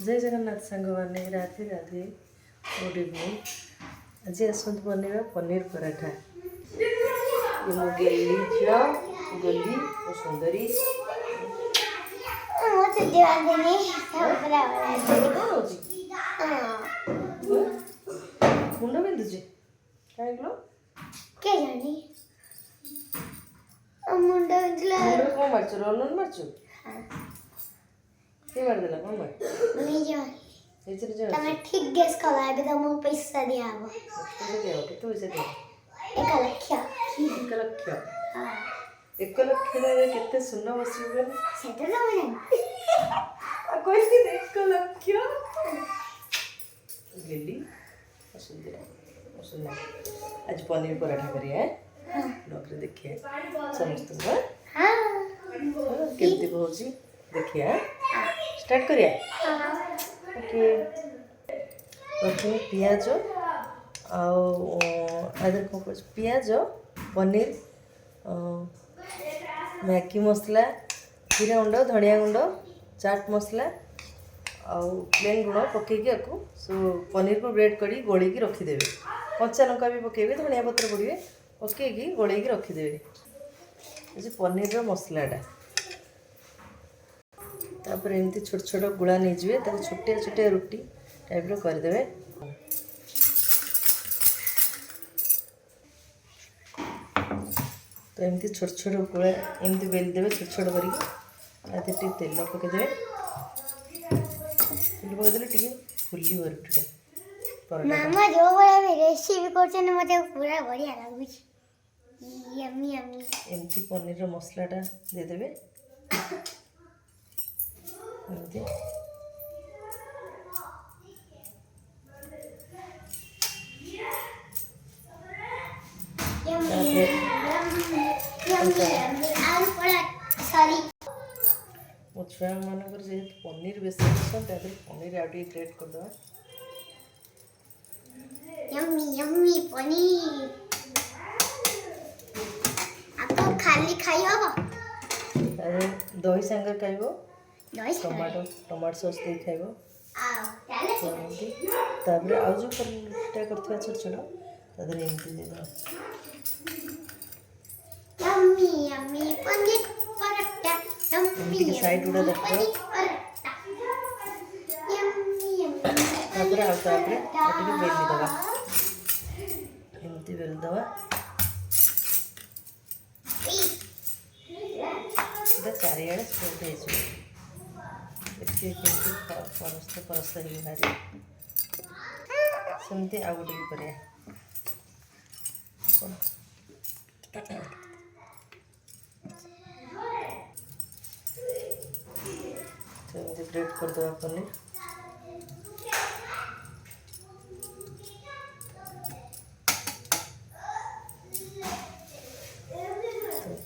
जय जगन्नाथ सांग मैंने राधे राधे गुड इवनिंग। आज आसत बनवा पनीर पराठा। ये मो गेली झील गोली और सुंदरी मुंड बिंधुचे कहीं मुंड कौन मारच रोलन मारच के मारदेला कौन मार तमे ठीक गेस कला अभी तो मो पैसा दिया हबो केते पैसा दे 1 लाख 1 लाख हां 1 लाख रे केते सुन्न बसिबे सेटा ना मने कोई सी 1 लाख गेली सुंदर आज पनीर पराठा करिए ब्लॉग रे देखिए समस्त हां केमती होची देखिए स्टार्ट करिए ओके प्रथम पियाज आदर कौन पियाज पनीर मैगी मसला जीरा गुंड धनिया गुंड चाट मसला आउ प्लेन गुण पकईकि आपको पनीर को ब्रेड कर गोल रखीदेवे कंचा लंका भी पकेबे धनिया पत्र पड़े पकईकि गोल रखीदेवे ये पनीर मसलाटा तापर एमती छोट छोट गुड़ा नहीं जाए ताको छोटिया छोटिया रुटी टाइप करदे तो एमती छोट छोट गुड़ा एमती बेल देवे छोट छोट करके तेल पकईदे तेल पकईदे टे फुल रुटीटा मामा जो बड़ा रेसिपी करछन मते पूरा बढ़िया लागुछ यम्मी यम्मी एमती पनीर मसलाटा दे देबे एमती मो छुआ मानकर जेहेतु पनीर बेस पसंद पनीर आगे ग्रेट करदे यम्मी यम्मी पनीर आपको खाली खाई हो दही सांगर खाइबो दही टमाटो सॉस दे खाइबो आओ तापर आउ जो पनीरटा करथिबा छोट छोट तादर एमती दे दो yummy yummy paneer paratha yummy के साइड उड़ा देखो यम्मी यम्मी तापर आउ तापर आटिके बेली दबा एमती बेल दबा चारिआड़े स्प्रेड हो देखिए केमती परस्त परस्त ही बाहरी सेमती आउ गोटे करिया सेमती ब्रेड करदेवा पनीर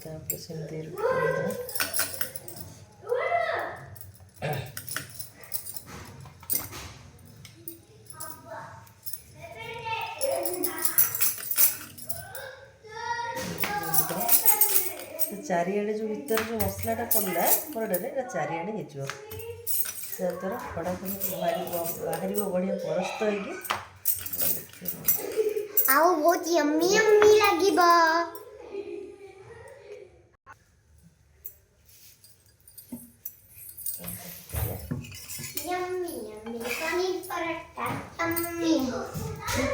तापर सेमती रुटी करदेवा चारिआडे जो भीतर जो मसलाटा पड़ला पराठा चारिआडे हो द्वारा फटाफट बाहर बढ़िया परस्त होगी आओ बहुत यम्मी यम्मी लागिबा yummy yummy paneer paratha yummy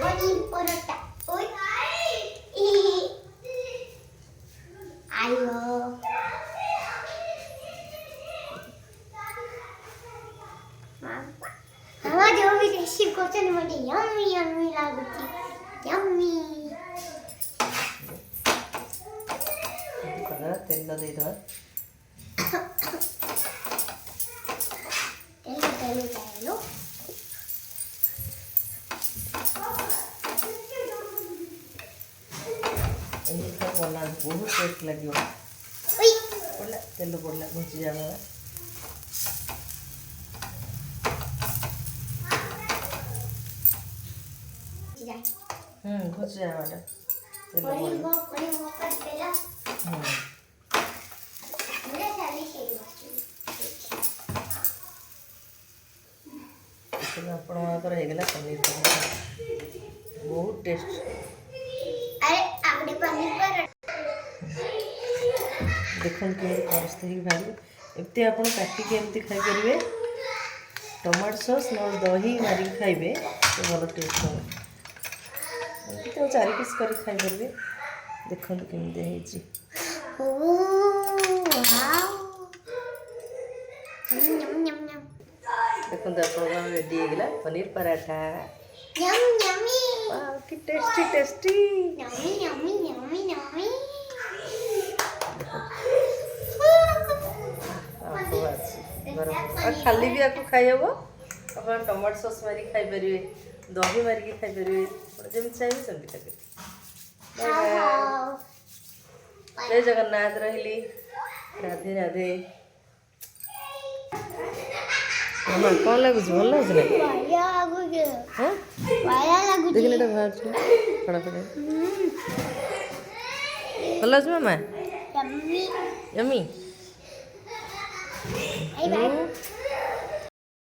paneer paratha ओए आयो मामा जो भी रेसिपी करछन मते यम्मी यम्मी लागुची यम्मी तेल दे दो लो बना बहुत टेस्ट लगे पड़ा तेल पड़ला भुजी जावा भुजी जावाटा तेल पड़ला ଆପଣଙ୍କର ହେଇଗଲା ପନିର ପରାଠା ବହୁତ ଟେଷ୍ଟ। अरे आपने पनीर पर ଦେଖନ୍ତୁ କେମିତି ପରସ୍ତ ହେଇକି ବାହାରିବ। ଏମିତି ଆପଣ କାଟିକି ଏମିତି ଖାଇପାରିବେ। ଟମାଟୋ ସସ୍ ନହେଲେ ଦହି ମାରିକି ଖାଇବେ ତ ଭଲ ଟେଷ୍ଟ ହେବ। ଏମିତି ତ 4 ପିସ୍ କରିକି ଖାଇପାରିବେ। ଦେଖନ୍ତୁ କେମିତି ହେଇଛି। ଦେଖନ୍ତୁ ଆପଣଙ୍କର ରେଡ଼ି ହେଇଗଲା ପନିର ପରାଠା। वाह कि टेस्टी टेस्टी। खाली भी आपको खाई हम आप टमाटो सॉस मारिक खाई पारे दही मारिक खाई पारे जमी चाहिए सेमती खाई जय जगन्नाथ रही राधे राधे। मामा कौन लगुच भल लगुच ना हाँ देखने बाहर खड़ा खड़ा भल लगुच मामा यम्मी